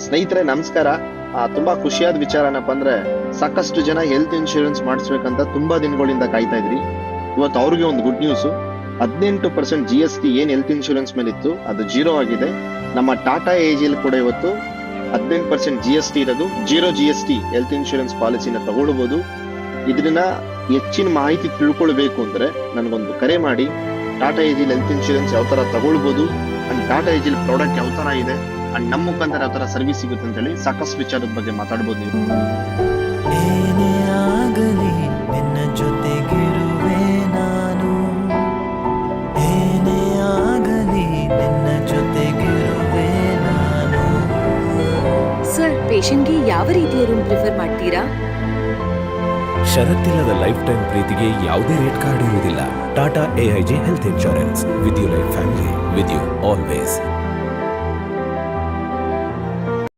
ಸ್ನೇಹಿತರೆ ನಮಸ್ಕಾರ. ತುಂಬಾ ಖುಷಿಯಾದ ವಿಚಾರ ಏನಪ್ಪ ಅಂದ್ರೆ, ಸಾಕಷ್ಟು ಜನ ಹೆಲ್ತ್ ಇನ್ಶೂರೆನ್ಸ್ ಮಾಡಿಸ್ಬೇಕಂತ ತುಂಬಾ ದಿನಗಳಿಂದ ಕಾಯ್ತಾ ಇದ್ರಿ. ಇವತ್ತು ಅವ್ರಿಗೆ ಒಂದು ಗುಡ್ ನ್ಯೂಸ್. 18% GST ಏನ್ ಹೆಲ್ತ್ ಇನ್ಶೂರೆನ್ಸ್ ಮೇಲೆ ಇತ್ತು ಅದು ಜೀರೋ ಆಗಿದೆ. ನಮ್ಮ ಟಾಟಾ ಏಜಿಲ್ ಕೂಡ ಇವತ್ತು 18% GST ಇರೋದು, ಜೀರೋ GST ಹೆಲ್ತ್ ಇನ್ಶೂರೆನ್ಸ್ ಪಾಲಿಸಿನ ತಗೊಳ್ಬಹುದು. ಇದನ್ನ ಹೆಚ್ಚಿನ ಮಾಹಿತಿ ತಿಳ್ಕೊಳ್ಬೇಕು ಅಂದ್ರೆ ನನಗೊಂದು ಕರೆ ಮಾಡಿ. ಟಾಟಾ ಏಜಿಲ್ ಹೆಲ್ತ್ ಇನ್ಶೂರೆನ್ಸ್ ಯಾವ ತರ ತಗೊಳ್ಬಹುದು ಅಂಡ್ ಟಾಟಾ ಏಜಿಲ್ ಪ್ರಾಡಕ್ಟ್ ಯಾವ ತರ ಇದೆ ಅಂಡ್ ನಮ್ಮ ಮುಖಾಂತರ ಯಾವ ತರ ಸರ್ವಿಸ್ ಸಿಗುತ್ತೆ ಅಂತ ಹೇಳಿ ಸಾಕಷ್ಟು ವಿಚಾರದ ಬಗ್ಗೆ ಮಾತಾಡ್ಬೋದು ನೀವು. ಏನೇ ಆಗಲಿ ನಿನ್ನ ಜೊತೆಗಿರುವೆ ನಾನು, ಏನೇ ಆಗಲಿ ನಿನ್ನ ಜೊತೆಗಿರುವೆ ನಾನು. ಸರ್, ಪೇಷಂಟ್ಗೆ ಯಾವ ರೀತಿಯ ರೂಮ್ ಪ್ರಿಫರ್ ಮಾಡ್ತೀರಾ? ಷರತ್ತಿಲ್ಲದ ಲೈಫ್ ಟೈಮ್ ಪ್ರೀತಿಗೆ ಯಾವುದೇ ರೇಟ್ ಕಾರ್ಡ್ ಇರುವುದಿಲ್ಲ. Tata AIG health insurance, with you life family, with you always.